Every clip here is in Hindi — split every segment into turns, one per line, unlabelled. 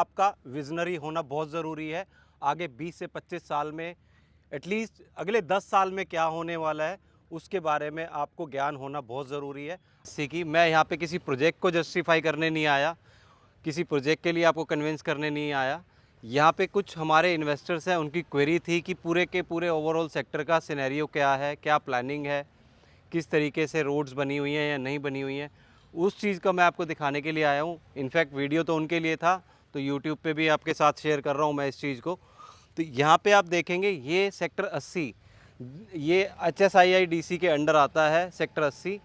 आपका विजनरी होना बहुत ज़रूरी है। आगे 20 से 25 साल में एटलीस्ट अगले 10 साल में क्या होने वाला है उसके बारे में आपको ज्ञान होना बहुत ज़रूरी है। जैसे कि मैं यहाँ पे किसी प्रोजेक्ट को जस्टिफाई करने नहीं आया, किसी प्रोजेक्ट के लिए आपको कन्विंस करने नहीं आया। यहाँ पे कुछ हमारे इन्वेस्टर्स हैं, उनकी क्वेरी थी कि पूरे के पूरे ओवरऑल सेक्टर का सिनेरियो क्या है, क्या प्लानिंग है, किस तरीके से रोड्स बनी हुई हैं या नहीं बनी हुई हैं। उस चीज़ का मैं आपको दिखाने के लिए आया हूँ। इनफैक्ट वीडियो तो उनके लिए था, तो यूट्यूब पे भी आपके साथ शेयर कर रहा हूँ मैं इस चीज़ को। तो यहाँ पे आप देखेंगे ये सेक्टर 80, ये HSIIDC के अंडर आता है सेक्टर 80।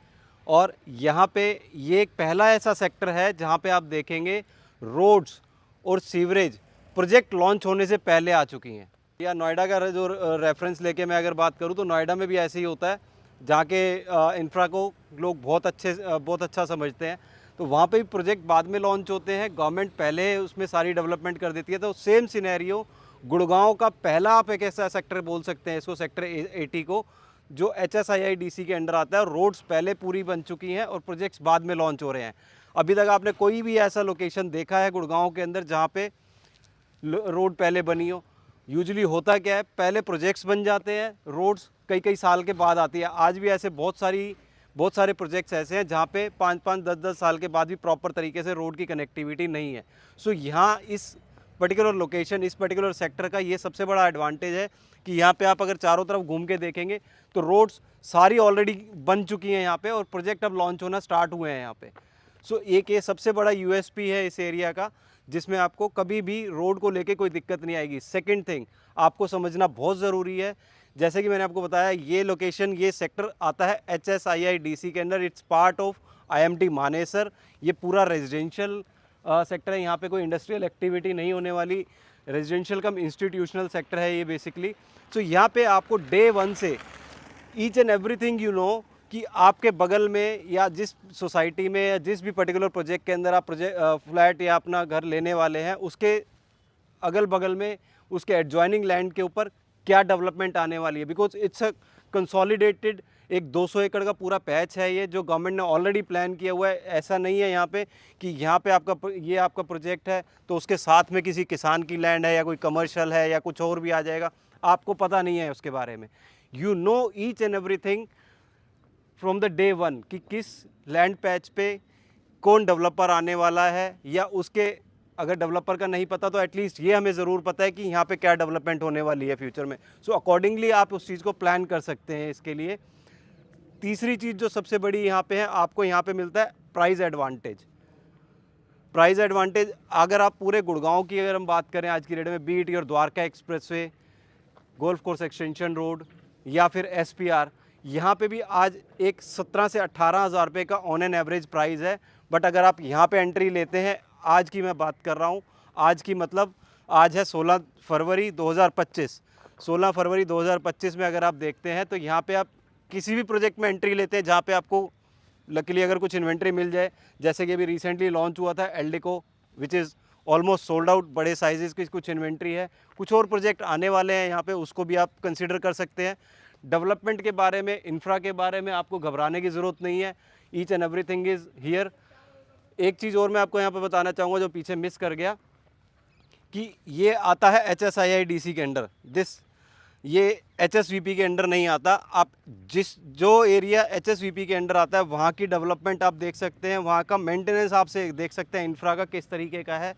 और यहाँ पे ये एक पहला ऐसा सेक्टर है जहाँ पे आप देखेंगे रोड्स और सीवरेज प्रोजेक्ट लॉन्च होने से पहले आ चुकी हैं। या नोएडा का जो रेफरेंस लेके मैं अगर बात करूँ तो नोएडा में भी ऐसे ही होता है, जहाँ के इंफ्रा को लोग बहुत अच्छा समझते हैं। तो वहाँ पे भी प्रोजेक्ट बाद में लॉन्च होते हैं, गवर्नमेंट पहले उसमें सारी डेवलपमेंट कर देती है। तो सेम सिनेरियो गुड़गांव का पहला आप एक ऐसा सेक्टर बोल सकते हैं इसको, सेक्टर 80 को, जो HSIIDC के अंडर आता है। रोड्स पहले पूरी बन चुकी हैं और प्रोजेक्ट्स बाद में लॉन्च हो रहे हैं। अभी तक आपने कोई भी ऐसा लोकेशन देखा है गुड़गांव के अंदर जहाँ पे रोड पहले बनी हो? यूजुअली होता क्या है, पहले प्रोजेक्ट्स बन जाते हैं, रोड्स कई कई साल के बाद आती है। आज भी ऐसे बहुत सारे प्रोजेक्ट्स ऐसे हैं जहाँ पे 5-5 10-10 साल के बाद भी प्रॉपर तरीके से रोड की कनेक्टिविटी नहीं है। सो यहाँ इस पर्टिकुलर लोकेशन, इस पर्टिकुलर सेक्टर का ये सबसे बड़ा एडवांटेज है कि यहाँ पे आप अगर चारों तरफ घूम के देखेंगे तो रोड्स सारी ऑलरेडी बन चुकी हैं यहाँ पे, और प्रोजेक्ट अब लॉन्च होना स्टार्ट हुए हैं यहाँ पे। सो एक ये सबसे बड़ा यूएसपी है इस एरिया का, जिसमें आपको कभी भी रोड को लेके कोई दिक्कत नहीं आएगी। सेकंड थिंग आपको समझना बहुत ज़रूरी है, जैसे कि मैंने आपको बताया, ये लोकेशन, ये सेक्टर आता है HSIIDC के अंदर। It's part of IMT Manesar. ये पूरा रेजिडेंशियल सेक्टर है, यहाँ पे कोई इंडस्ट्रियल एक्टिविटी नहीं होने वाली। रेजिडेंशियल कम इंस्टीट्यूशनल सेक्टर है ये बेसिकली। सो यहाँ पे आपको डे वन से ईच एंड एवरीथिंग कि आपके बगल में या जिस सोसाइटी में या जिस भी पर्टिकुलर प्रोजेक्ट के अंदर आप फ्लैट या अपना घर लेने वाले हैं, उसके अगल बगल में, उसके एडजॉइनिंग लैंड के ऊपर क्या डेवलपमेंट आने वाली है। बिकॉज इट्स अ कंसोलिडेटेड, एक 200 एकड़ का पूरा पैच है ये, जो गवर्नमेंट ने ऑलरेडी प्लान किया हुआ है। ऐसा नहीं है यहाँ पे कि यहाँ पे आपका प्रोजेक्ट है तो उसके साथ में किसी किसान की लैंड है या कोई कमर्शियल है या कुछ और भी आ जाएगा, आपको पता नहीं है उसके बारे में। You know each and everything from the day one कि किस लैंड पैच पे कौन डेवलपर आने वाला है, या उसके अगर डेवलपर का नहीं पता तो एटलीस्ट ये हमें ज़रूर पता है कि यहाँ पे क्या डेवलपमेंट होने वाली है फ्यूचर में। सो अकॉर्डिंगली आप उस चीज़ को प्लान कर सकते हैं इसके लिए। तीसरी चीज़ जो सबसे बड़ी यहाँ पे है, आपको यहाँ पे मिलता है प्राइस एडवांटेज। प्राइस एडवांटेज अगर आप पूरे गुड़गांव की अगर हम बात करें आज की डेट में, beat your Dwarka expressway, golf course extension road या फिर SPR, यहाँ पे भी आज एक 17 से 18 हज़ार रुपये का ऑन एन एवरेज प्राइस है। बट अगर आप यहाँ पे एंट्री लेते हैं, आज की मैं बात कर रहा हूँ, आज की मतलब आज है 16 फरवरी 2025। 16 फरवरी 2025 में अगर आप देखते हैं तो यहाँ पे आप किसी भी प्रोजेक्ट में एंट्री लेते हैं जहाँ पे आपको लकीली अगर कुछ इन्वेंट्री मिल जाए, जैसे कि अभी रिसेंटली लॉन्च हुआ था Eldeco, which is almost sold out, बड़े साइजेस की कुछ इन्वेंट्री है। कुछ और प्रोजेक्ट आने वाले हैं यहाँ पे, उसको भी आप कंसिडर कर सकते हैं। डेवलपमेंट के बारे में, इंफ्रा के बारे में आपको घबराने की ज़रूरत नहीं है। Each and everything is here. एक चीज़ और मैं आपको यहाँ पे बताना चाहूँगा जो पीछे मिस कर गया, कि ये आता है HSIIDC के अंडर, ये HSVP के अंडर नहीं आता। आप जो एरिया HSVP के अंडर आता है वहाँ की डेवलपमेंट आप देख सकते हैं, वहाँ का मेंटेनेंस आप से देख सकते हैं इंफ्रा का किस तरीके का है।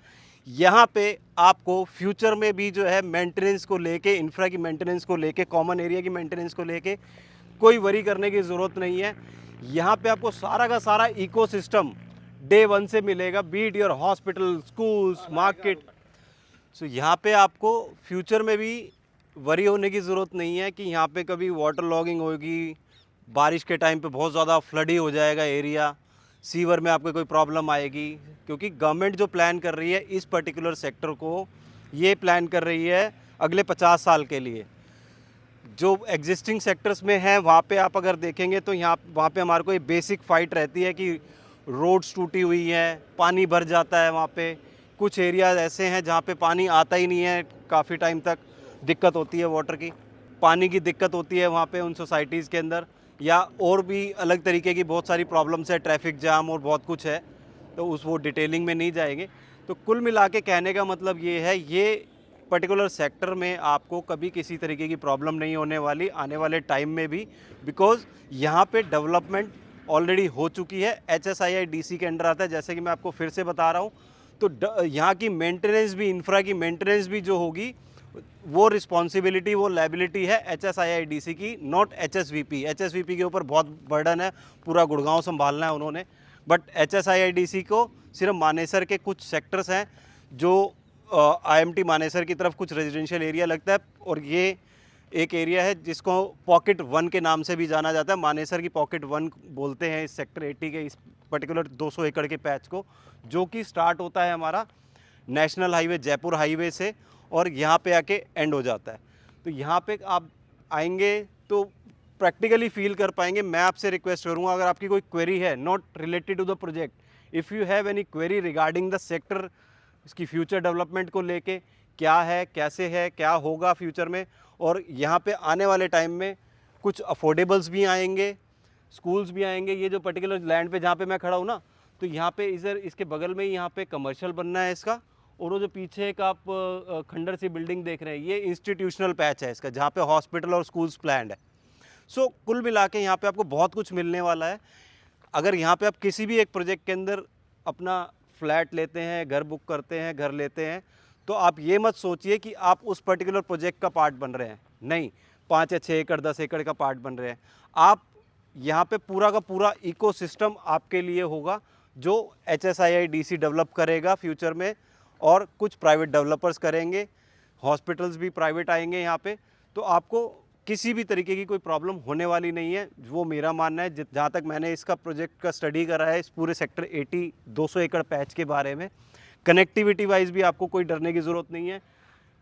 यहाँ पे आपको फ्यूचर में भी जो है मेंटेनेंस को लेके, इंफ्रा की मेंटेनेंस को लेके, कॉमन एरिया की मेंटेनेंस को लेके कोई वरी करने की ज़रूरत नहीं है। यहाँ पे आपको सारा का सारा इकोसिस्टम डे वन से मिलेगा, beat your hospital, schools, market. So यहाँ पे आपको फ्यूचर में भी वरी होने की ज़रूरत नहीं है कि यहाँ पे कभी वाटर लॉगिंग होगी, बारिश के टाइम पे बहुत ज़्यादा फ्लडी हो जाएगा एरिया, सीवर में आपको कोई प्रॉब्लम आएगी। क्योंकि गवर्नमेंट जो प्लान कर रही है इस पर्टिकुलर सेक्टर को, ये प्लान कर रही है अगले 50 साल के लिए। जो एग्जिस्टिंग सेक्टर्स में है वहाँ पे आप अगर देखेंगे तो वहाँ पे हमारे को ये बेसिक फाइट रहती है कि रोड्स टूटी हुई हैं, पानी भर जाता है वहाँ पे। कुछ एरियाज ऐसे हैं जहाँ पे पानी आता ही नहीं है, काफ़ी टाइम तक दिक्कत होती है, वाटर की, पानी की दिक्कत होती है वहाँ पे उन सोसाइटीज़ के अंदर। या और भी अलग तरीके की बहुत सारी प्रॉब्लम्स है, ट्रैफिक जाम और बहुत कुछ है, तो वो डिटेलिंग में नहीं जाएंगे। तो कुल मिला के कहने का मतलब ये है, ये पर्टिकुलर सेक्टर में आपको कभी किसी तरीके की प्रॉब्लम नहीं होने वाली आने वाले टाइम में भी, बिकॉज़ यहाँ पे डेवलपमेंट ऑलरेडी हो चुकी है। HSIIDC के अंडर आता है, जैसे कि मैं आपको फिर से बता रहा हूँ। तो यहाँ की मेंटेनेंस भी, इंफ्रा की मेंटेनेंस भी जो होगी, वो रिस्पॉन्सिबिलिटी, वो लायबिलिटी है HSIIDC की, नॉट HSVP। HSVP के ऊपर बहुत बर्डन है, पूरा गुड़गांव संभालना है उन्होंने, बट HSIIDC को सिर्फ मानेसर के कुछ सेक्टर्स हैं जो IMT मानेसर की तरफ कुछ रेजिडेंशियल एरिया लगता है, और ये एक एरिया है जिसको पॉकेट 1 के नाम से भी जाना जाता है। मानेसर की पॉकेट 1 बोलते हैं इस सेक्टर 80 के इस पर्टिकुलर 200 एकड़ के पैच को, जो कि स्टार्ट होता है हमारा नेशनल हाईवे जयपुर हाईवे से और यहाँ पे आके एंड हो जाता है। तो यहाँ पे आप आएंगे तो प्रैक्टिकली फील कर पाएंगे। मैं आपसे रिक्वेस्ट करूँगा, अगर आपकी कोई क्वेरी है not related to the project, if you have any query regarding the sector, इसकी फ्यूचर डेवलपमेंट को लेके क्या है, कैसे है, क्या होगा फ्यूचर में, और यहाँ पे आने वाले टाइम में कुछ अफोर्डेबल्स भी आएंगे, स्कूल्स भी आएंगे। ये जो पर्टिकुलर लैंड पे जहाँ पे मैं खड़ा हूँ ना, तो यहाँ पे इधर इसके बगल में ही यहाँ पे कमर्शियल बनना है इसका, और वो जो पीछे एक आप खंडर सी बिल्डिंग देख रहे हैं, ये इंस्टीट्यूशनल पैच है इसका, जहाँ पे हॉस्पिटल और स्कूल्स प्लान्ड है। सो कुल मिला के यहाँ पे आपको बहुत कुछ मिलने वाला है। अगर यहाँ पे आप किसी भी एक प्रोजेक्ट के अंदर अपना फ्लैट लेते हैं, घर बुक करते हैं, घर लेते हैं, तो आप ये मत सोचिए कि आप उस पर्टिकुलर प्रोजेक्ट का पार्ट बन रहे हैं। नहीं, 5 या 6 एकड़ 10 एकड़ का पार्ट बन रहे हैं आप। यहाँ पे पूरा का पूरा इकोसिस्टम आपके लिए होगा, जो HSIIDC डेवलप करेगा फ्यूचर में, और कुछ प्राइवेट डेवलपर्स करेंगे, हॉस्पिटल्स भी प्राइवेट आएंगे यहाँ पे। तो आपको किसी भी तरीके की कोई प्रॉब्लम होने वाली नहीं है, वो मेरा मानना है। जहाँ तक मैंने इसका प्रोजेक्ट का स्टडी करा है, इस पूरे सेक्टर 80 200 एकड़ पैच के बारे में, कनेक्टिविटी वाइज भी आपको कोई डरने की ज़रूरत नहीं है।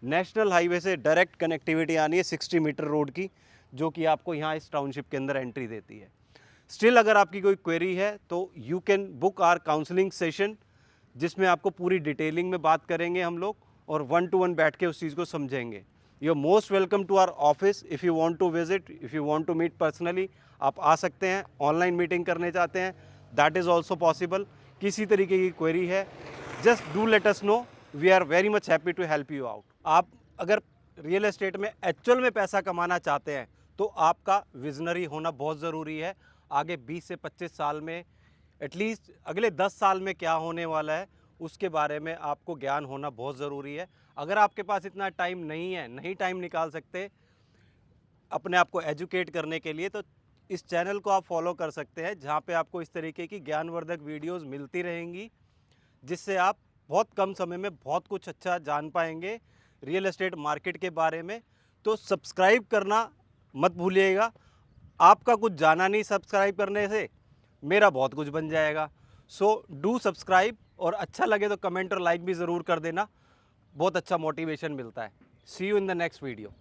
नेशनल हाईवे से डायरेक्ट कनेक्टिविटी आनी है 60 मीटर रोड की, जो कि आपको यहाँ इस टाउनशिप के अंदर एंट्री देती है। स्टिल अगर आपकी कोई क्वेरी है तो you can book our counselling session, जिसमें आपको पूरी डिटेलिंग में बात करेंगे हम लोग, और 1 to 1 बैठ के उस चीज़ को समझेंगे। You are most welcome to our office if you want to visit, if you want to meet personally, आप आ सकते हैं। ऑनलाइन मीटिंग करने चाहते हैं, दैट इज़ ऑल्सो पॉसिबल। किसी तरीके की क्वेरी है, just do let us know, we are very much happy to help you out. आप अगर रियल एस्टेट में एक्चुअल में पैसा कमाना चाहते हैं, तो आपका विजनरी होना बहुत ज़रूरी है। आगे 20 से 25 साल में, एटलीस्ट अगले 10 साल में क्या होने वाला है, उसके बारे में आपको ज्ञान होना बहुत ज़रूरी है। अगर आपके पास इतना टाइम नहीं है, नहीं टाइम निकाल सकते अपने आप को एजुकेट करने के लिए, तो इस चैनल को आप फॉलो कर सकते हैं, जहाँ पे आपको इस तरीके की ज्ञानवर्धक वीडियोस मिलती रहेंगी, जिससे आप बहुत कम समय में बहुत कुछ अच्छा जान पाएंगे रियल एस्टेट मार्केट के बारे में। तो सब्सक्राइब करना मत भूलिएगा। आपका कुछ जाना नहीं सब्सक्राइब करने से, मेरा बहुत कुछ बन जाएगा। सो डू सब्सक्राइब, और अच्छा लगे तो कमेंट और लाइक भी ज़रूर कर देना, बहुत अच्छा मोटिवेशन मिलता है। See you in the next video.